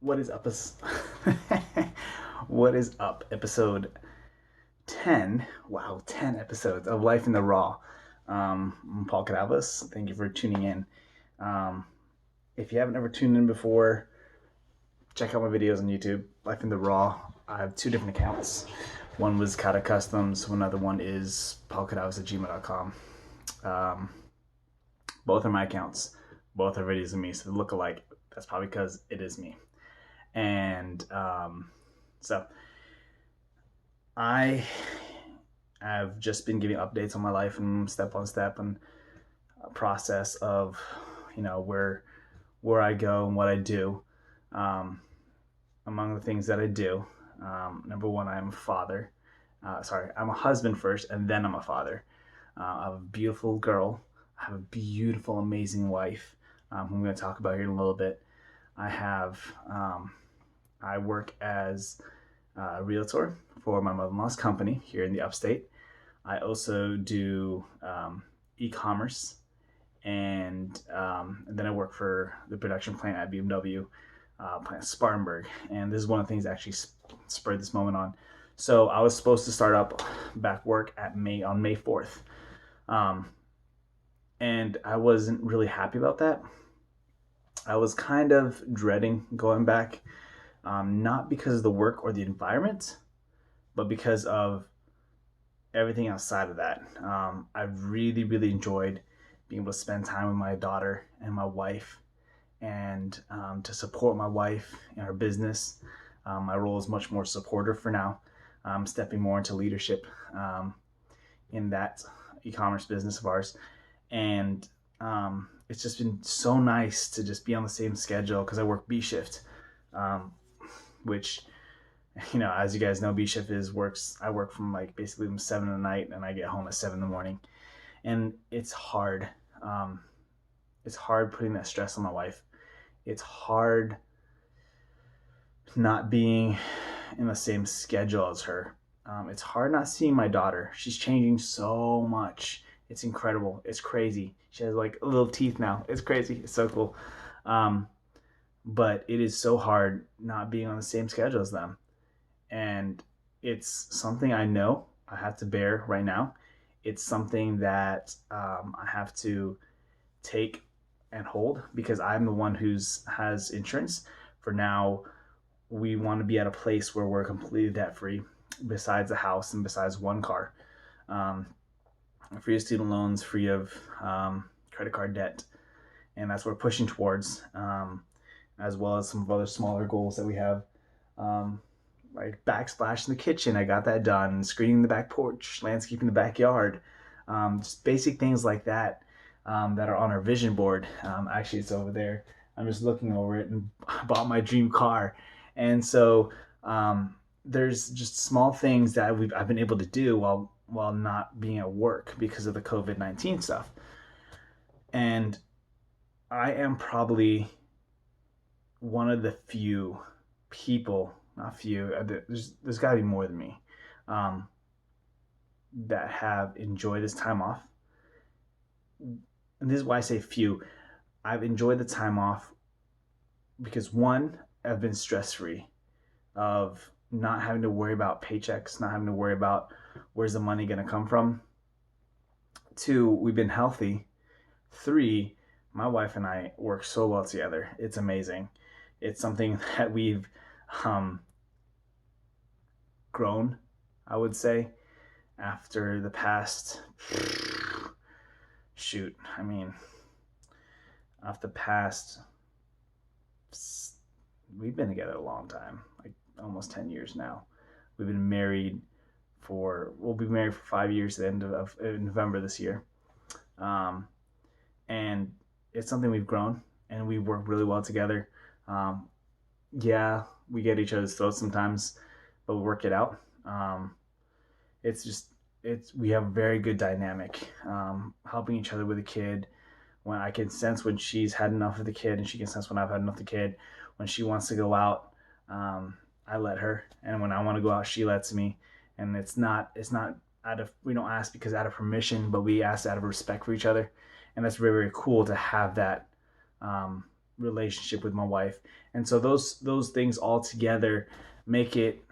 What is up? What is up? Episode 10. Wow, 10 episodes of Life in the Raw. I'm Paul Cadavas. Thank you for tuning in. Um, if you haven't ever tuned in before, check out my videos on YouTube, Life in the Raw. I have two different accounts. One was Kata Customs, another one is paulcadavas at gmail.com. Um, both are my accounts. Both are videos of me, so they look alike. That's probably because it is me. And so I have just been giving updates on my life and step on step and a process of where I go and what I do. Um, Among the things that I do, number one, I'm a father. I'm a husband first, and then I'm a father. I have a beautiful girl. I have a beautiful, amazing wife. Who I'm going to talk about here in a little bit. I have I work as a realtor for my mother-in-law's company here in the upstate. I also do e-commerce, and then I work for the production plant at BMW, plant Spartanburg. And this is one of the things that actually spurred this moment on. So I was supposed to start up back work on May 4th. And I wasn't really happy about that. I was kind of dreading going back, not because of the work or the environment, but because of everything outside of that. I've really, really enjoyed being able to spend time with my daughter and my wife, and to support my wife in her business. My role is much more supportive for now. I'm stepping more into leadership in that e-commerce business of ours, and it's just been so nice to just be on the same schedule because I work B shift, which, as you guys know, B shift I work from like basically from 7 at night and I get home at 7 in the morning, and it's hard. It's hard putting that stress on my wife. It's hard not being in the same schedule as her. It's hard not seeing my daughter. She's changing so much. It's incredible. It's crazy. She has like little teeth now. It's crazy. It's so cool. Um, but it is so hard not being on the same schedule as them. And it's something I know I have to bear right now. It's something that I have to take and hold because I'm the one who's has insurance. For now, we want to be at a place where we're completely debt free, besides a house and besides one car. Um, Free of student loans, free of credit card debt, and that's what we're pushing towards, as well as some of other smaller goals that we have, like backsplash in the kitchen. I got that done. Screening the back porch, landscaping the backyard, just basic things like that, that are on our vision board. Actually, it's over there. I'm just looking over it and bought my dream car, and so there's just small things that I've been able to do while not being at work because of the COVID-19 stuff. And I am probably one of the few people, not few, there's got to be more than me, um, that have enjoyed this time off. And this is why I say few. I've enjoyed the time off because, one, I've been stress free of not having to worry about paychecks, not having to worry about where's the money going to come from. Two, we've been healthy. Three, my wife and I work so well together. It's amazing. It's something that we've grown, I would say, after the past, after the past, we've been together a long time, like almost 10 years now. We've been married we'll be married for 5 years at the end of November this year. And it's something we've grown and we work really well together. Yeah, we get each other's throats sometimes, but we work it out. We have a very good dynamic, helping each other with the kid. When I can sense when she's had enough of the kid, and she can sense when I've had enough of the kid. When she wants to go out, I let her, and when I want to go out, she lets me. And it's not we don't ask because out of permission, but we ask out of respect for each other, and that's very, very cool to have that, relationship with my wife. And so those things all together make it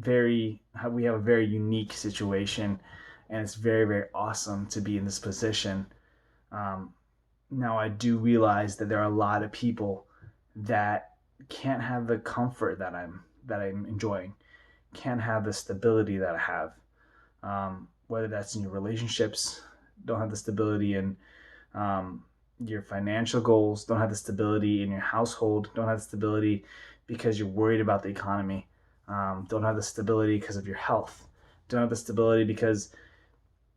we have a very unique situation, and it's very, very awesome to be in this position. um, Now I do realize that there are a lot of people that can't have the comfort that I'm enjoying, can't have the stability that I have. Whether that's in your relationships, don't have the stability in um, your financial goals, don't have the stability in your household, don't have the stability because you're worried about the economy, don't have the stability because of your health, don't have the stability because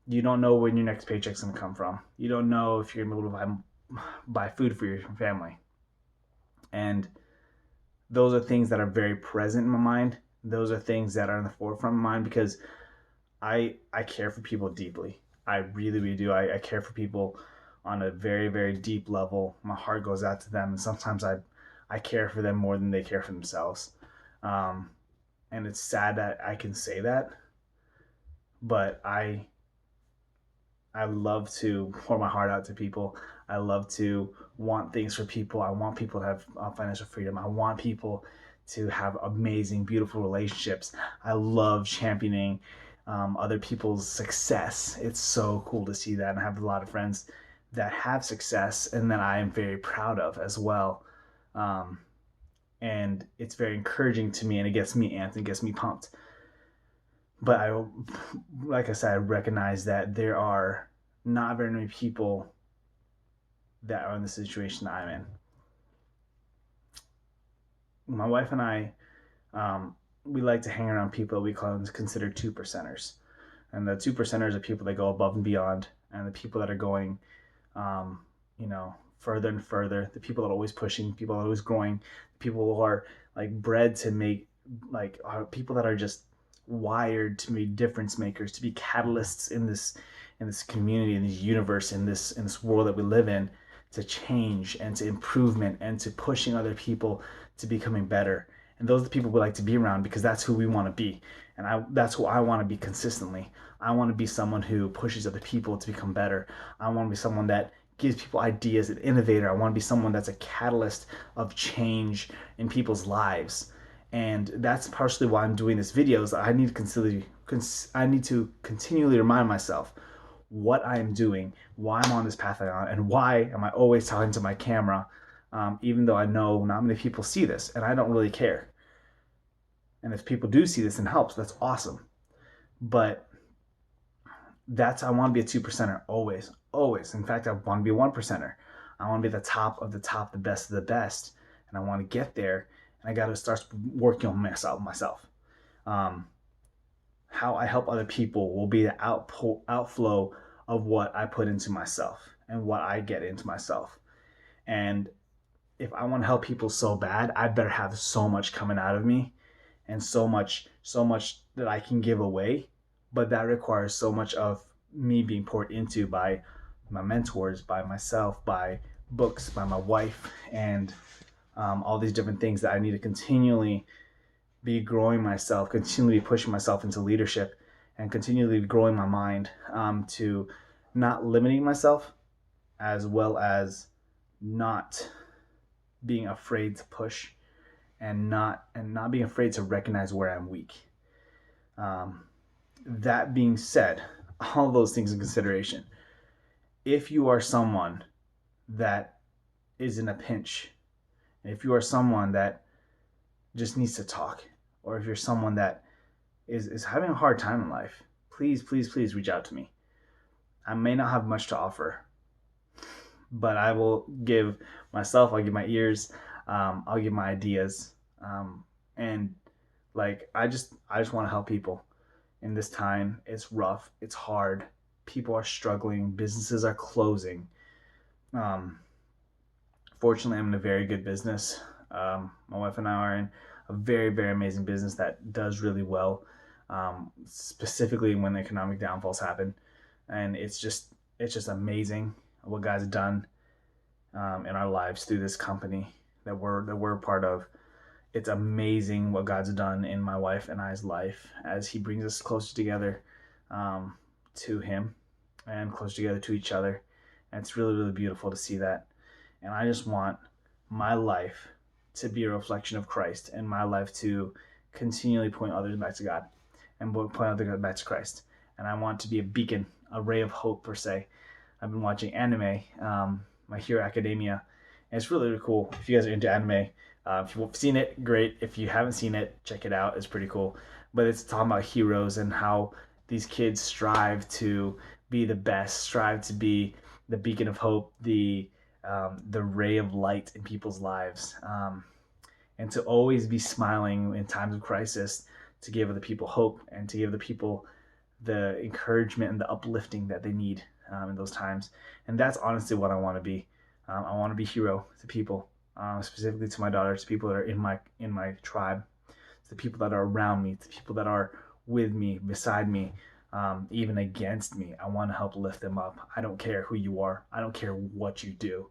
you don't know when your next paycheck's going to come from. You don't know if you're going to be able to buy food for your family. And those are things that are very present in my mind. Those are things that are in the forefront of my mind because I care for people deeply. I really, really do. I care for people on a very, very deep level. My heart goes out to them, and sometimes I care for them more than they care for themselves. Um, and it's sad that I can say that, but I love to pour my heart out to people. I love to want things for people. I want people to have financial freedom. I want people to have amazing, beautiful relationships. I love championing other people's success. It's so cool to see that. And I have a lot of friends that have success and that I am very proud of as well. Um, and it's very encouraging to me, and it gets me amped and gets me pumped. But like I said, I recognize that there are not very many people that are in the situation that I'm in. My wife and I, we like to hang around people that we consider two percenters. And the two percenters are people that go above and beyond, and the people that are going, um, further and further. The people that are always pushing, people that are always growing, people who are like bred to make, like, are people that are just wired to be difference makers, to be catalysts in this community, in this universe, in this world that we live in, to change and to improvement and to pushing other people to becoming better. And those are the people we like to be around because that's who we want to be. And that's who I want to be consistently. I want to be someone who pushes other people to become better. I want to be someone that gives people ideas, an innovator. I want to be someone that's a catalyst of change in people's lives. And that's partially why I'm doing this video. Is I need to continually remind myself what I am doing, why I'm on this path I'm on, and why am I always talking to my camera, even though I know not many people see this, and I don't really care. And if people do see this and helps, that's awesome. But I want to be a two percenter always, always. In fact, I want to be a one percenter. I want to be the top of the top, the best of the best, and I want to get there. And I got to start working on myself. Um, how I help other people will be the outflow of what I put into myself and what I get into myself. And if I want to help people so bad, I better have so much coming out of me and so much that I can give away. But that requires so much of me being poured into by my mentors, by myself, by books, by my wife, and all these different things that I need to continually be growing myself, continually pushing myself into leadership, and continually growing my mind, to not limiting myself, as well as not being afraid to push, and not being afraid to recognize where I'm weak. That being said, all those things in consideration, if you are someone that is in a pinch, if you are someone that just needs to talk, or if you're someone that is having a hard time in life, please, please, please reach out to me. I may not have much to offer, but I will give myself, I'll give my ears, I'll give my ideas. And like, I just want to help people in this time. It's rough. It's hard. People are struggling. Businesses are closing. Fortunately, I'm in a very good business. My wife and I are in a very, very amazing business that does really well, specifically when the economic downfalls happen. And it's just amazing what God's done in our lives through this company that we're a part of. It's amazing what God's done in my wife and I's life as He brings us closer together to Him and closer together to each other. And it's really, really beautiful to see that. And I just want my life to be a reflection of Christ, and my life to continually point others back to God and point others back to Christ. And I want to be a beacon, a ray of hope per se. I've been watching anime, My Hero Academia, and it's really, really cool. If you guys are into anime, if you've seen it, great. If you haven't seen it, check it out. It's pretty cool. But it's talking about heroes and how these kids strive to be the best, strive to be the beacon of hope, the ray of light in people's lives, and to always be smiling in times of crisis, to give the people hope and to give the people the encouragement and the uplifting that they need in those times. And that's honestly what I want to be. I want to be a hero to people, specifically to my daughter, to people that are in my tribe, to the people that are around me, to people that are with me, beside me, even against me. I want to help lift them up. I don't care who you are. I don't care what you do.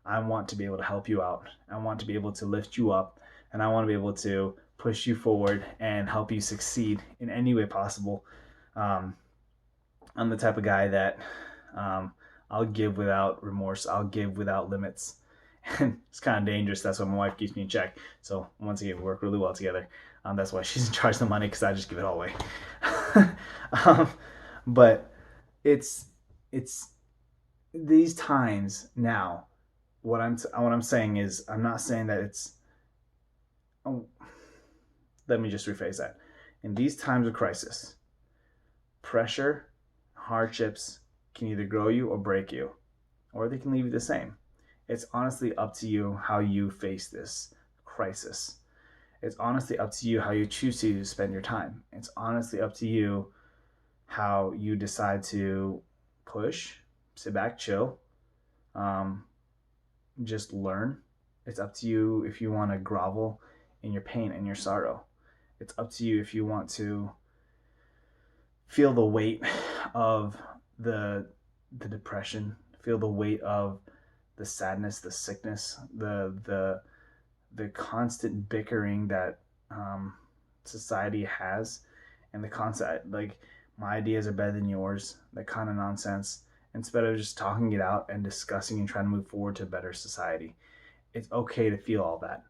I want to be able to help you out. I want to be able to lift you up, and I want to be able to push you forward and help you succeed in any way possible. I'm the type of guy that I'll give without remorse. I'll give without limits. And it's kind of dangerous. That's why my wife keeps me in check. So once again, we work really well together. That's why she's in charge of the money, because I just give it all away. But it's these times now. What I'm saying is, I'm not saying that it's. Oh, let me just rephrase that. In these times of crisis, pressure, hardships can either grow you or break you, or they can leave you the same. It's honestly up to you how you face this crisis. It's honestly up to you how you choose to spend your time. It's honestly up to you how you decide to push, sit back, chill, just learn. It's up to you if you want to grovel in your pain and your sorrow. It's up to you if you want to feel the weight of the depression, feel the weight of the sadness, the sickness, the constant bickering that society has, and the concept like my ideas are better than yours, that kind of nonsense. Instead of just talking it out and discussing and trying to move forward to a better society, it's okay to feel all that.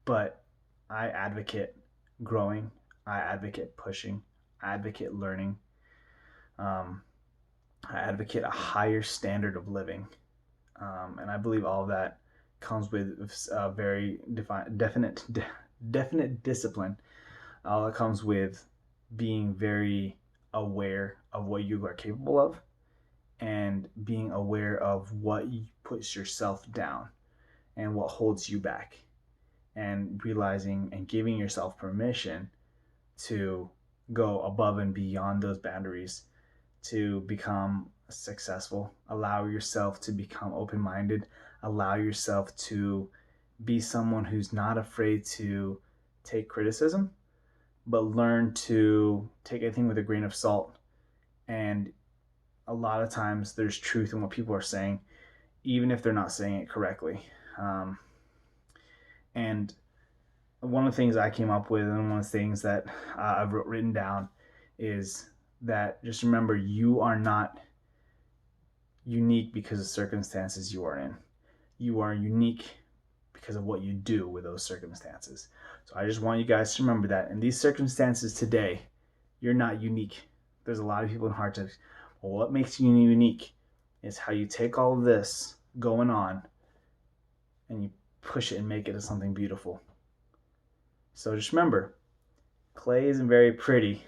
But I advocate growing. I advocate pushing. I advocate learning. I advocate a higher standard of living. And I believe all of that comes with a very definite discipline. All it comes with being very aware of what you are capable of, and being aware of what puts yourself down and what holds you back, and realizing and giving yourself permission to go above and beyond those boundaries to become successful. Allow yourself to become open-minded. Allow yourself to be someone who's not afraid to take criticism, but learn to take anything with a grain of salt. And a lot of times there's truth in what people are saying, even if they're not saying it correctly. And one of the things I came up with, and one of the things that I've written down, is that just remember, you are not unique because of circumstances you are in. You are unique because of what you do with those circumstances. So I just want you guys to remember that in these circumstances today, you're not unique. There's a lot of people in hardships. Well, what makes you unique is how you take all of this going on and you push it and make it into something beautiful. So just remember, clay isn't very pretty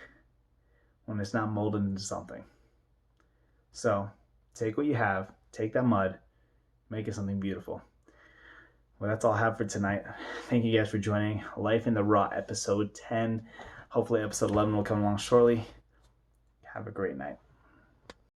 when it's not molded into something. So take what you have, take that mud, make it something beautiful. Well, that's all I have for tonight. Thank you guys for joining Life in the Raw episode 10. Hopefully episode 11 will come along shortly. Have a great night.